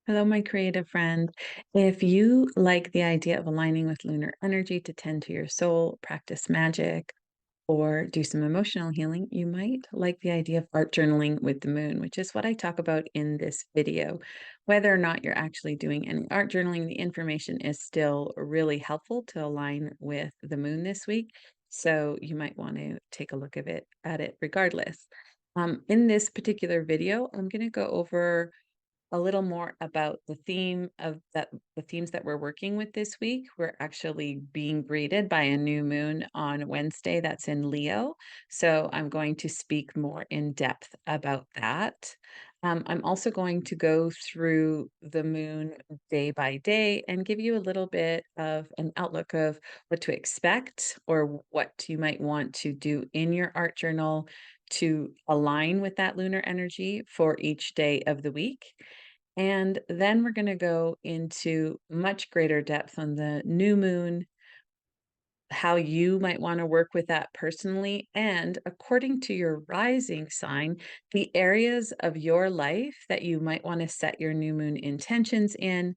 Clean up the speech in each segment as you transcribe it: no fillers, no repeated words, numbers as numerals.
Hello, my creative friend. If you like the idea of aligning with lunar energy to tend to your soul, practice magic, or do some emotional healing, you might like the idea of art journaling with the moon, which is what I talk about in this video. Whether or not you're actually doing any art journaling, the information is still really helpful to align with the moon this week. So you might want to take a look at it regardless. In this particular video, I'm going to go over a little more about the themes that we're working with this week. We're actually being greeted by a new moon on Wednesday that's in Leo. So I'm going to speak more in depth about that. I'm also going to go through the moon day by day and give you a little bit of an outlook of what to expect or what you might want to do in your art journal to align with that lunar energy for each day of the week. And then we're going to go into much greater depth on the new moon, how you might want to work with that personally, and according to your rising sign, the areas of your life that you might want to set your new moon intentions in,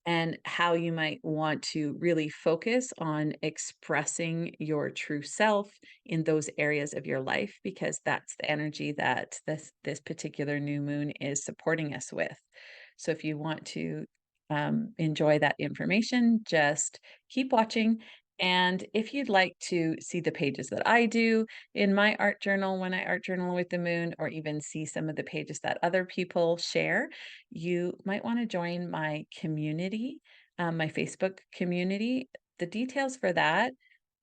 and how you might want to really focus on expressing your true self in those areas of your life, because that's the energy that this particular new moon is supporting us with. So if you want to enjoy that information, just keep watching. And if you'd like to see the pages that I do in my art journal when I art journal with the moon, or even see some of the pages that other people share, you might want to join my community, my Facebook community. The details for that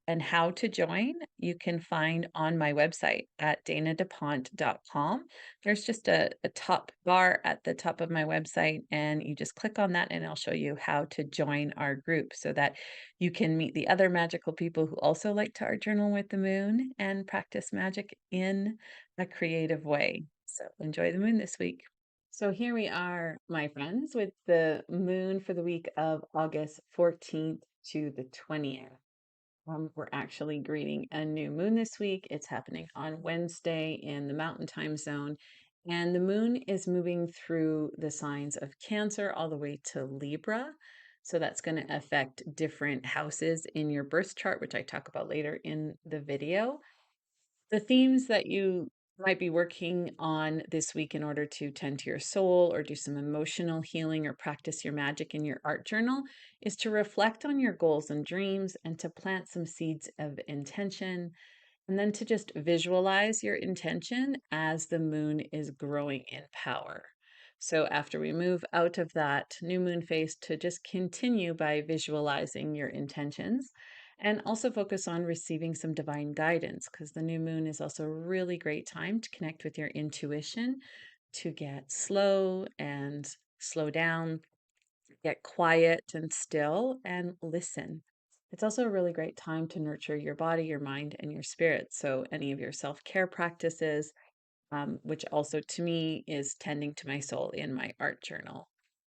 and how to join, you can find on my website at danadepont.com. There's just a top bar at the top of my website, and you just click on that, and it'll show you how to join our group so that you can meet the other magical people who also like to art journal with the moon and practice magic in a creative way. So enjoy the moon this week. So here we are, my friends, with the moon for the week of August 14th to the 20th. We're actually greeting a new moon this week. It's happening on Wednesday in the Mountain Time Zone. And the moon is moving through the signs of Cancer all the way to Libra. So that's going to affect different houses in your birth chart, which I talk about later in the video. The themes that you might be working on this week in order to tend to your soul or do some emotional healing or practice your magic in your art journal is to reflect on your goals and dreams and to plant some seeds of intention, and then to just visualize your intention as the moon is growing in power. So after we move out of that new moon phase, to just continue by visualizing your intentions and also focus on receiving some divine guidance, because the new moon is also a really great time to connect with your intuition, to get slow and slow down, get quiet and still, and listen. It's also a really great time to nurture your body, your mind, and your spirit. So, any of your self care practices, which also to me is tending to my soul in my art journal.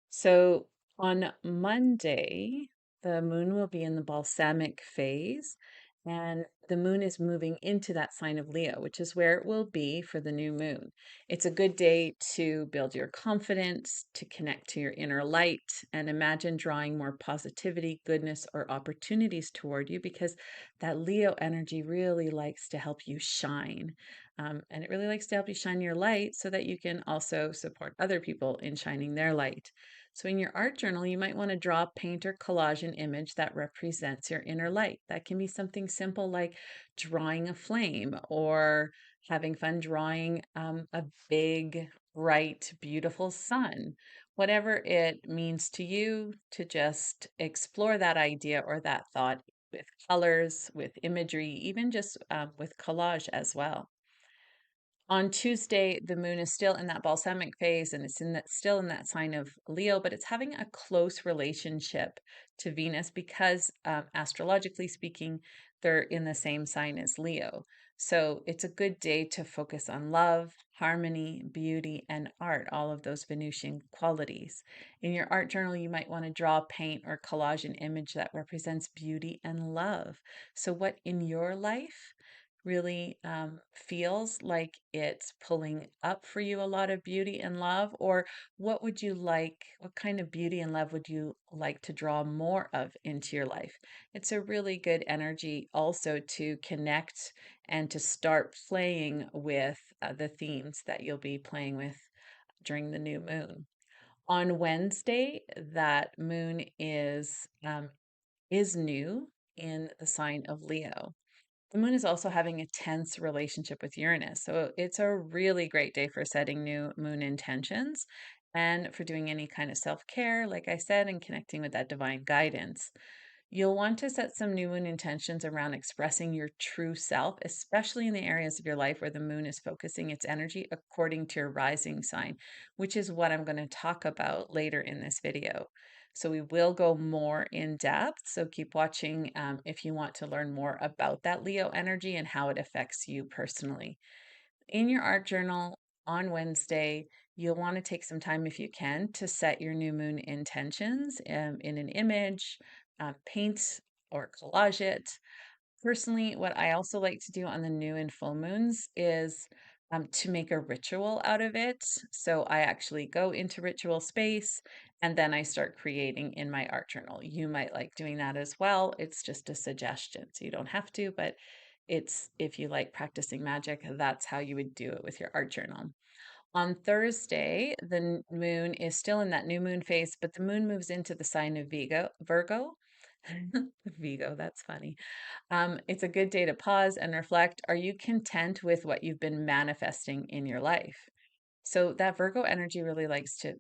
So on Monday, the moon will be in the balsamic phase, and the moon is moving into that sign of Leo, which is where it will be for the new moon. It's a good day to build your confidence, to connect to your inner light, and imagine drawing more positivity, goodness, or opportunities toward you, because that Leo energy really likes to help you shine. And it really likes to help you shine your light so that you can also support other people in shining their light. So in your art journal, you might want to draw, paint, or collage an image that represents your inner light. That can be something simple like drawing a flame, or having fun drawing a big, bright, beautiful sun. Whatever it means to you, to just explore that idea or that thought with colors, with imagery, even just with collage as well. On Tuesday, the moon is still in that balsamic phase, and it's still in that sign of Leo, but it's having a close relationship to Venus because, astrologically speaking, they're in the same sign as Leo. So it's a good day to focus on love, harmony, beauty, and art, all of those Venusian qualities. In your art journal, you might want to draw, paint, or collage an image that represents beauty and love. So, what in your life really feels like it's pulling up for you a lot of beauty and love? Or what would you like? What kind of beauty and love would you like to draw more of into your life? It's a really good energy also to connect and to start playing with the themes that you'll be playing with during the new moon. On Wednesday, that moon is new in the sign of Leo. The moon is also having a tense relationship with Uranus. So it's a really great day for setting new moon intentions and for doing any kind of self care, like I said, and connecting with that divine guidance. You'll want to set some new moon intentions around expressing your true self, especially in the areas of your life where the moon is focusing its energy according to your rising sign, which is what I'm going to talk about later in this video. So we will go more in depth. So keep watching if you want to learn more about that Leo energy and how it affects you personally. In your art journal on Wednesday, you'll want to take some time, if you can, to set your new moon intentions in an image, paint or collage it. Personally, what I also like to do on the new and full moons is to make a ritual out of it. So I actually go into ritual space and then I start creating in my art journal. You might like doing that as well. It's just a suggestion. So you don't have to, but it's if you like practicing magic, that's how you would do it with your art journal. On Thursday, the moon is still in that new moon phase, but the moon moves into the sign of Virgo. Vigo, that's funny. It's a good day to pause and reflect. Are you content with what you've been manifesting in your life? So that Virgo energy really likes to,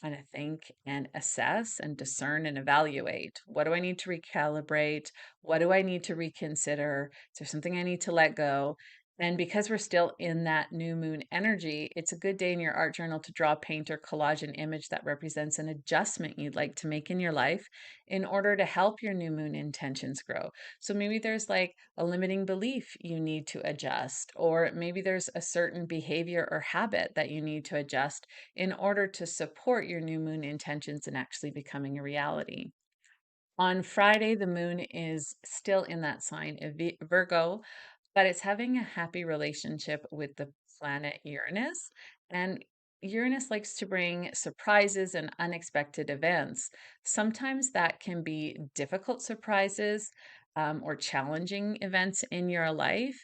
kind of think and assess and discern and evaluate. What do I need to recalibrate? What do I need to reconsider? Is there something I need to let go? And because we're still in that new moon energy, it's a good day in your art journal to draw, paint, or collage an image that represents an adjustment you'd like to make in your life in order to help your new moon intentions grow. So maybe there's like a limiting belief you need to adjust, or maybe there's a certain behavior or habit that you need to adjust in order to support your new moon intentions and actually becoming a reality. On Friday, the moon is still in that sign of Virgo, but it's having a happy relationship with the planet Uranus. And Uranus likes to bring surprises and unexpected events. Sometimes that can be difficult surprises or challenging events in your life.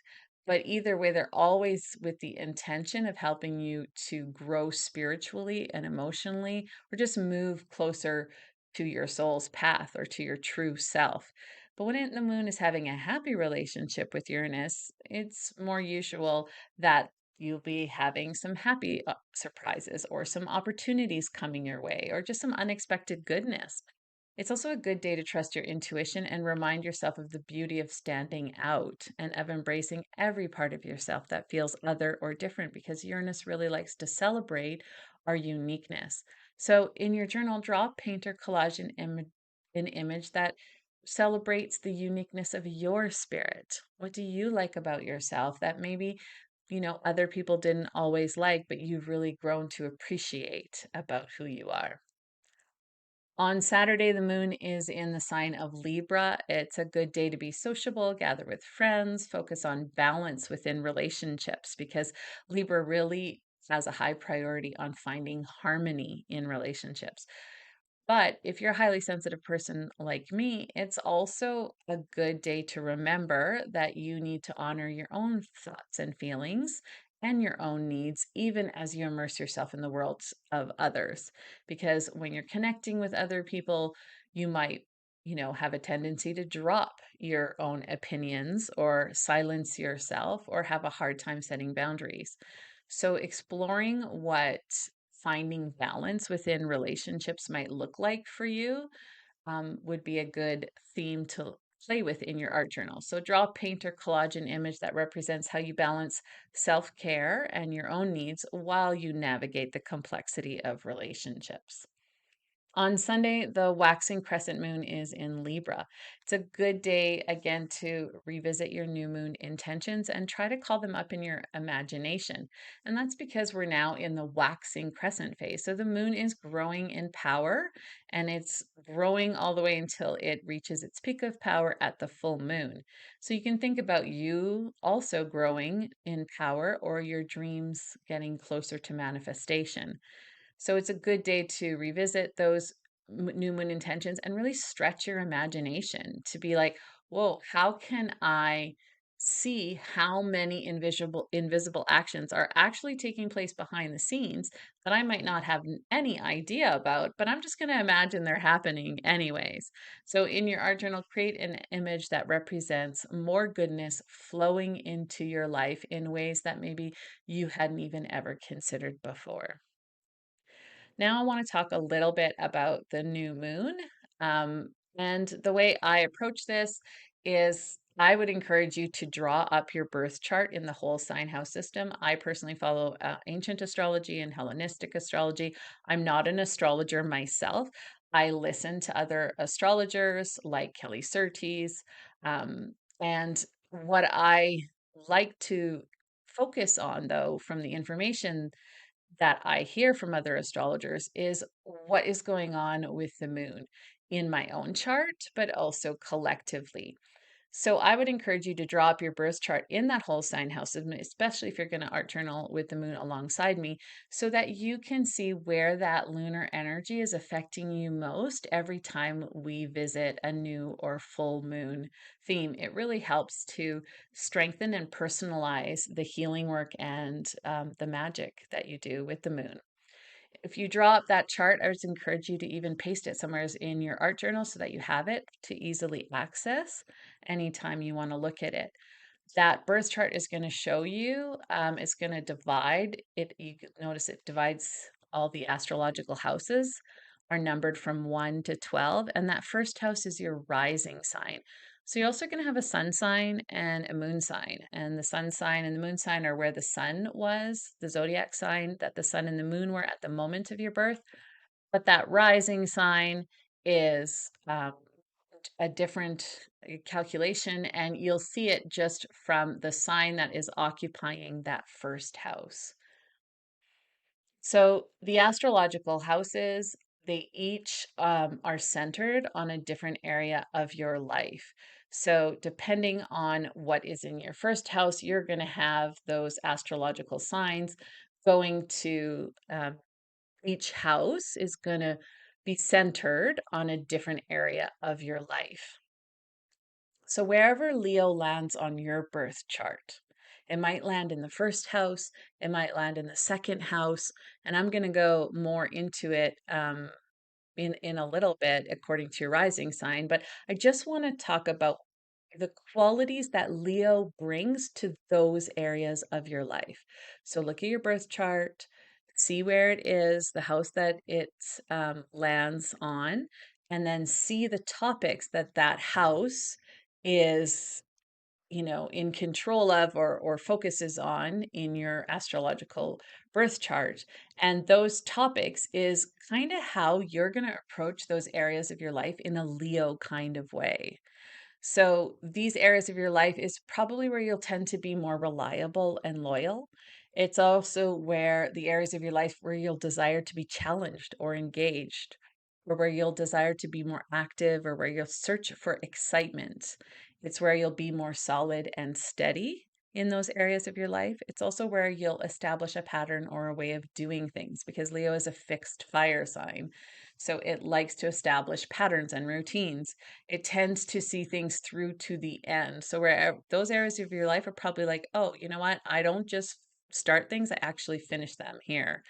But either way, they're always with the intention of helping you to grow spiritually and emotionally, or just move closer to your soul's path or to your true self. But when the moon is having a happy relationship with Uranus, it's more usual that you'll be having some happy surprises or some opportunities coming your way or just some unexpected goodness. It's also a good day to trust your intuition and remind yourself of the beauty of standing out and of embracing every part of yourself that feels other or different because Uranus really likes to celebrate our uniqueness. So, in your journal, draw, paint, or collage an image that celebrates the uniqueness of your spirit. What do you like about yourself that maybe, other people didn't always like, but you've really grown to appreciate about who you are? On Saturday, the moon is in the sign of Libra. It's a good day to be sociable, gather with friends, focus on balance within relationships because Libra really has a high priority on finding harmony in relationships. But if you're a highly sensitive person like me, it's also a good day to remember that you need to honor your own thoughts and feelings and your own needs, even as you immerse yourself in the worlds of others. Because when you're connecting with other people, you might, have a tendency to drop your own opinions or silence yourself or have a hard time setting boundaries. So, exploring what finding balance within relationships might look like for you would be a good theme to play with in your art journal. So, draw, paint, or collage an image that represents how you balance self care and your own needs while you navigate the complexity of relationships. On Sunday, the waxing crescent moon is in Libra. It's a good day, again, to revisit your new moon intentions and try to call them up in your imagination. And that's because we're now in the waxing crescent phase. So the moon is growing in power and it's growing all the way until it reaches its peak of power at the full moon. So you can think about you also growing in power or your dreams getting closer to manifestation. So it's a good day to revisit those new moon intentions and really stretch your imagination to be like, whoa, how can I see how many invisible actions are actually taking place behind the scenes that I might not have any idea about, but I'm just going to imagine they're happening anyways. So in your art journal, create an image that represents more goodness flowing into your life in ways that maybe you hadn't even ever considered before. Now I want to talk a little bit about the new moon. And the way I approach this is I would encourage you to draw up your birth chart in the whole sign house system. I personally follow ancient astrology and Hellenistic astrology. I'm not an astrologer myself. I listen to other astrologers like Kelly Surtees. And what I like to focus on, though, from the information that I hear from other astrologers is what is going on with the moon in my own chart, but also collectively. So I would encourage you to draw up your birth chart in that whole sign house, especially if you're going to art journal with the moon alongside me, so that you can see where that lunar energy is affecting you most every time we visit a new or full moon theme. It really helps to strengthen and personalize the healing work and the magic that you do with the moon. If you draw up that chart, I would encourage you to even paste it somewhere in your art journal so that you have it to easily access anytime you want to look at it. That birth chart is going to show you, it's going to divide it. You notice it divides all the astrological houses are numbered from 1 to 12, and that first house is your rising sign. So you're also going to have a sun sign and a moon sign. And the sun sign and the moon sign are where the sun was, the zodiac sign that the sun and the moon were at the moment of your birth. But that rising sign is a different calculation, and you'll see it just from the sign that is occupying that first house. So the astrological houses, they each are centered on a different area of your life. So depending on what is in your first house, you're going to have those astrological signs going to each house is going to be centered on a different area of your life. So wherever Leo lands on your birth chart, it might land in the first house, it might land in the second house, and I'm going to go more into it in a little bit according to your rising sign. But I just want to talk about the qualities that Leo brings to those areas of your life. So look at your birth chart, see where it is, the house that it lands on, and then see the topics that that house is, in control of or focuses on in your astrological birth chart. And those topics is kind of how you're going to approach those areas of your life in a Leo kind of way. So these areas of your life is probably where you'll tend to be more reliable and loyal. It's also where the areas of your life where you'll desire to be challenged or engaged, or where you'll desire to be more active, or where you'll search for excitement. It's where you'll be more solid and steady in those areas of your life. It's also where you'll establish a pattern or a way of doing things because Leo is a fixed fire sign. So it likes to establish patterns and routines. It tends to see things through to the end. So where those areas of your life are probably like, oh, you know what? I don't just start things, I actually finish them here.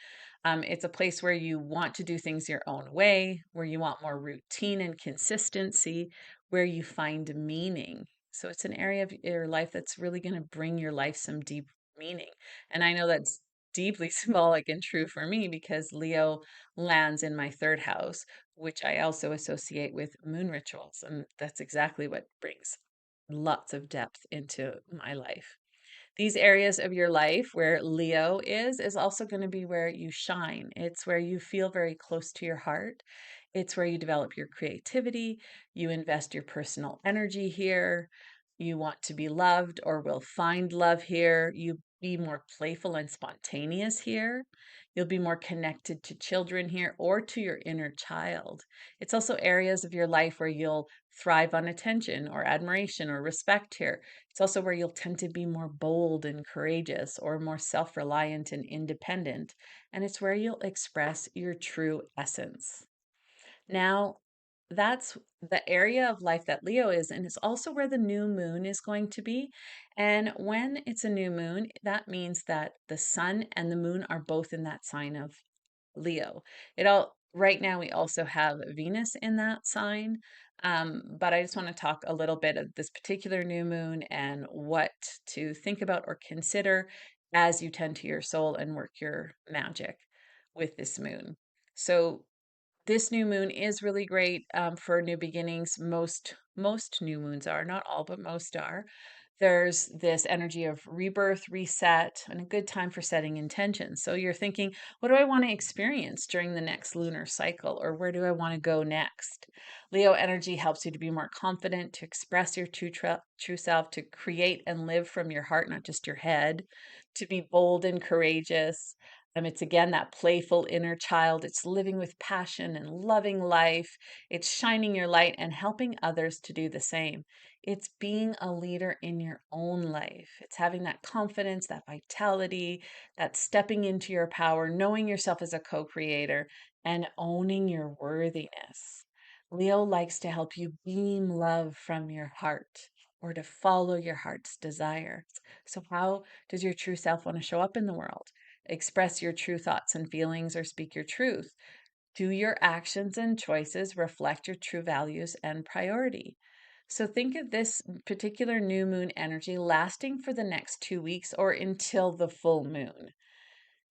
It's a place where you want to do things your own way, where you want more routine and consistency, where you find meaning. So it's an area of your life that's really going to bring your life some deep meaning. And I know that's deeply symbolic and true for me because Leo lands in my third house, which I also associate with moon rituals. And that's exactly what brings lots of depth into my life. These areas of your life where Leo is also going to be where you shine. It's where you feel very close to your heart. It's where you develop your creativity. You invest your personal energy here. You want to be loved or will find love here. You be more playful and spontaneous here. You'll be more connected to children here or to your inner child. It's also areas of your life where you'll thrive on attention or admiration or respect here. It's also where you'll tend to be more bold and courageous or more self reliant and independent. And it's where you'll express your true essence. Now, that's the area of life that Leo is, and it's also where the new moon is going to be. And when it's a new moon, that means that the sun and the moon are both in that sign of Leo. It all right now we also have Venus in that sign. But I just want to talk a little bit of this particular new moon and what to think about or consider as you tend to your soul and work your magic with this moon. So this new moon is really great for new beginnings. Most new moons are, not all, but most are. There's this energy of rebirth, reset, and a good time for setting intentions. So you're thinking, what do I want to experience during the next lunar cycle, or where do I want to go next? Leo energy helps you to be more confident, to express your true self, to create and live from your heart, not just your head, to be bold and courageous. It's again that playful inner child. It's living with passion and loving life. It's shining your light and helping others to do the same. It's being a leader in your own life. It's having that confidence, that vitality, that stepping into your power, knowing yourself as a co creator, and owning your worthiness. Leo likes to help you beam love from your heart or to follow your heart's desire. So, how does your true self want to show up in the world? Express your true thoughts and feelings or speak your truth? Do your actions and choices reflect your true values and priority? So think of this particular new moon energy lasting for the next 2 weeks or until the full moon.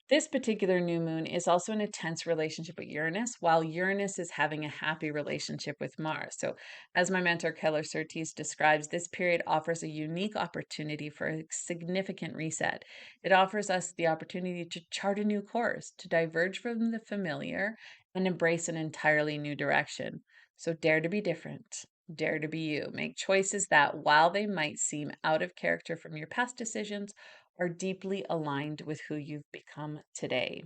This particular new moon is also in a tense relationship with Uranus, while Uranus is having a happy relationship with Mars. So, as my mentor Keller Surtees describes, this period offers a unique opportunity for a significant reset. It offers us the opportunity to chart a new course, to diverge from the familiar, and embrace an entirely new direction. So, dare to be different. Dare to be you. Make choices that, while they might seem out of character from your past decisions, are deeply aligned with who you've become today.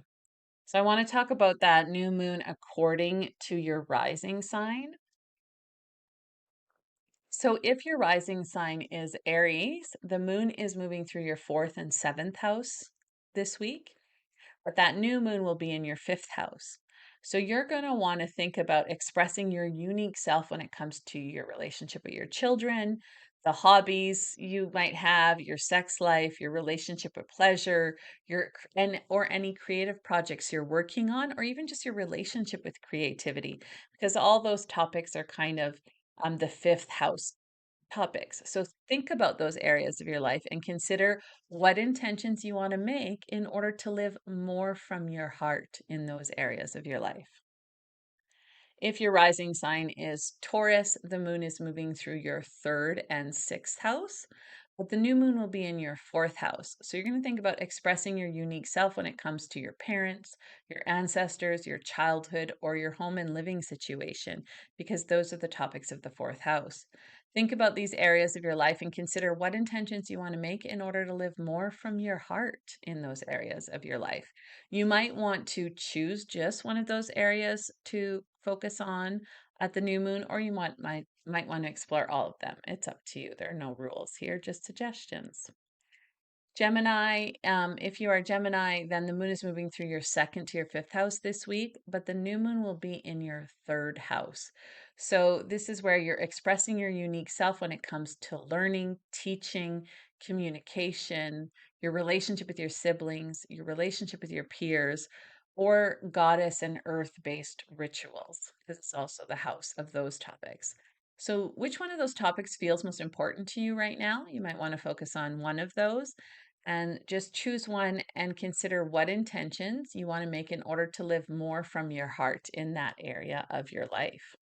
So, I want to talk about that new moon according to your rising sign. So, if your rising sign is Aries, the moon is moving through your fourth and seventh house this week, but that new moon will be in your fifth house. So you're going to want to think about expressing your unique self when it comes to your relationship with your children, the hobbies you might have, your sex life, your relationship with pleasure, and or any creative projects you're working on, or even just your relationship with creativity, because all those topics are kind of the fifth house topics. So think about those areas of your life and consider what intentions you want to make in order to live more from your heart in those areas of your life. If your rising sign is Taurus, the moon is moving through your third and sixth house, but the new moon will be in your fourth house. So you're going to think about expressing your unique self when it comes to your parents, your ancestors, your childhood, or your home and living situation, because those are the topics of the fourth house. Think about these areas of your life and consider what intentions you want to make in order to live more from your heart in those areas of your life. You might want to choose just one of those areas to focus on at the new moon, or you might want to explore all of them. It's up to you. There are no rules here, just suggestions. Gemini, if you are Gemini, then the moon is moving through your second to your fifth house this week, but the new moon will be in your third house. So, this is where you're expressing your unique self when it comes to learning, teaching, communication, your relationship with your siblings, your relationship with your peers, or goddess and earth based rituals, because it's also the house of those topics. So, which one of those topics feels most important to you right now? You might want to focus on one of those and just choose one and consider what intentions you want to make in order to live more from your heart in that area of your life.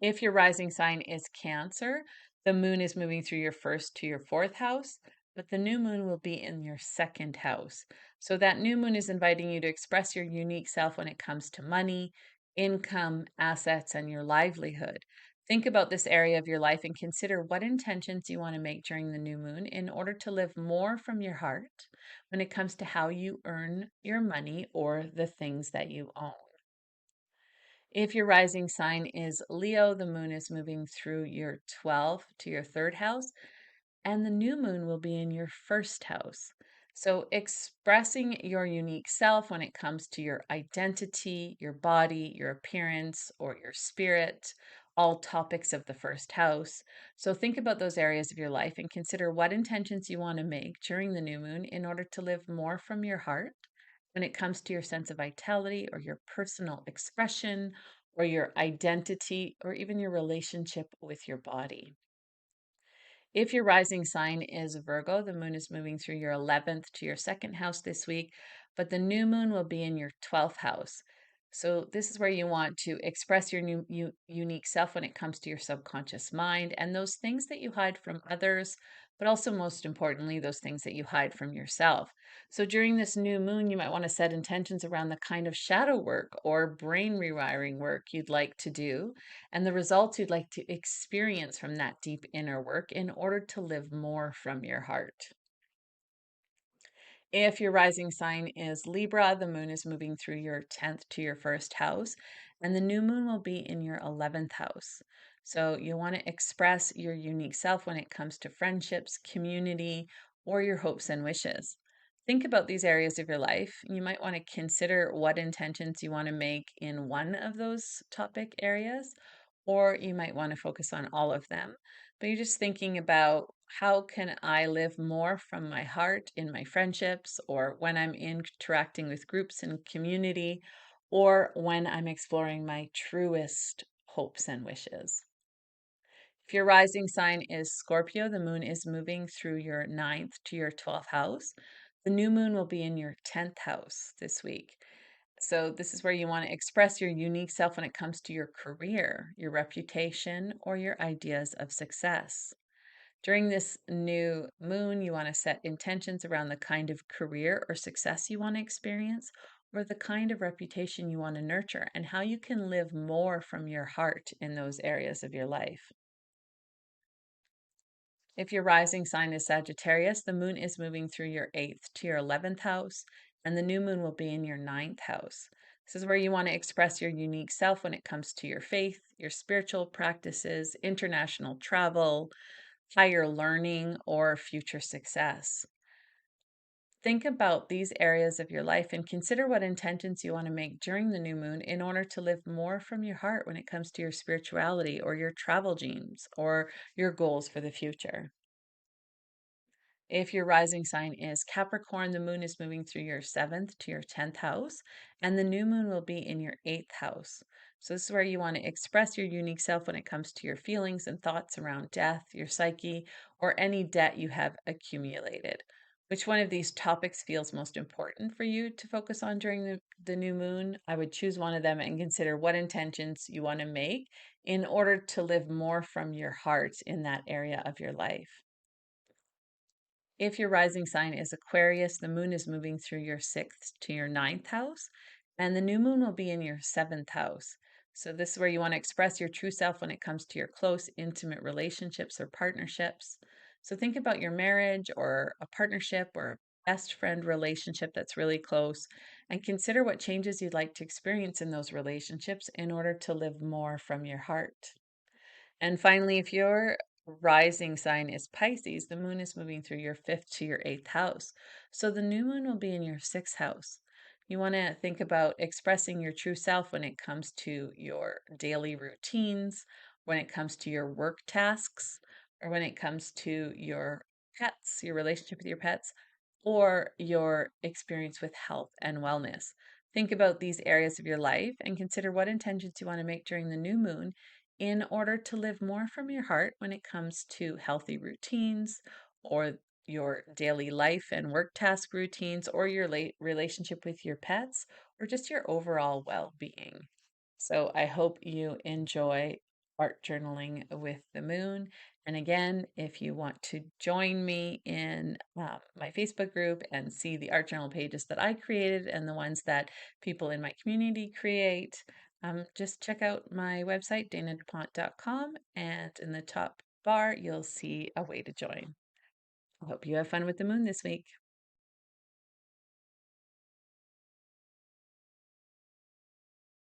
If your rising sign is Cancer, the moon is moving through your first to your fourth house, but the new moon will be in your second house. So that new moon is inviting you to express your unique self when it comes to money, income, assets, and your livelihood. Think about this area of your life and consider what intentions you want to make during the new moon in order to live more from your heart when it comes to how you earn your money or the things that you own. If your rising sign is Leo, the moon is moving through your 12th to your third house, and the new moon will be in your first house. So, expressing your unique self when it comes to your identity, your body, your appearance, or your spirit, all topics of the first house. So, think about those areas of your life and consider what intentions you want to make during the new moon in order to live more from your heart when it comes to your sense of vitality or your personal expression or your identity or even your relationship with your body. If your rising sign is Virgo, the moon is moving through your 11th to your second house this week, but the new moon will be in your 12th house. So, this is where you want to express your unique self when it comes to your subconscious mind and those things that you hide from others, but also, most importantly, those things that you hide from yourself. So, during this new moon, you might want to set intentions around the kind of shadow work or brain rewiring work you'd like to do and the results you'd like to experience from that deep inner work in order to live more from your heart. If your rising sign is Libra, the moon is moving through your 10th to your first house, and the new moon will be in your 11th house. So you want to express your unique self when it comes to friendships, community, or your hopes and wishes. Think about these areas of your life. You might want to consider what intentions you want to make in one of those topic areas, or you might want to focus on all of them. But you're just thinking about how can I live more from my heart in my friendships or when I'm interacting with groups and community or when I'm exploring my truest hopes and wishes. If your rising sign is Scorpio, the moon is moving through your ninth to your 12th house. The new moon will be in your 10th house this week. So, this is where you want to express your unique self when it comes to your career, your reputation, or your ideas of success. During this new moon, you want to set intentions around the kind of career or success you want to experience, or the kind of reputation you want to nurture, and how you can live more from your heart in those areas of your life. If your rising sign is Sagittarius, the moon is moving through your 8th to your 11th house, and the new moon will be in your ninth house. This is where you want to express your unique self when it comes to your faith, your spiritual practices, international travel, higher learning, or future success. Think about these areas of your life and consider what intentions you want to make during the new moon in order to live more from your heart when it comes to your spirituality or your travel dreams or your goals for the future. If your rising sign is Capricorn, the moon is moving through your 7th to your 10th house, and the new moon will be in your 8th house. So, this is where you want to express your unique self when it comes to your feelings and thoughts around death, your psyche, or any debt you have accumulated. Which one of these topics feels most important for you to focus on during the new moon? I would choose one of them and consider what intentions you want to make in order to live more from your heart in that area of your life. If your rising sign is Aquarius, the moon is moving through your 6th to your ninth house, and the new moon will be in your 7th house. So, this is where you want to express your true self when it comes to your close, intimate relationships or partnerships. So, think about your marriage or a partnership or a best friend relationship that's really close, and consider what changes you'd like to experience in those relationships in order to live more from your heart. And finally, if your rising sign is Pisces, the moon is moving through your 5th to your 8th house. So the new moon will be in your 6th house. You want to think about expressing your true self when it comes to your daily routines, when it comes to your work tasks, or when it comes to your pets, your relationship with your pets, or your experience with health and wellness. Think about these areas of your life and consider what intentions you want to make during the new moon in order to live more from your heart when it comes to healthy routines or your daily life and work task routines or your relationship with your pets or just your overall well being. So I hope you enjoy art journaling with the moon. And again, if you want to join me in my Facebook group and see the art journal pages that I created and the ones that people in my community create, just check out my website, danadupont.com, and in the top bar, you'll see a way to join. I hope you have fun with the moon this week.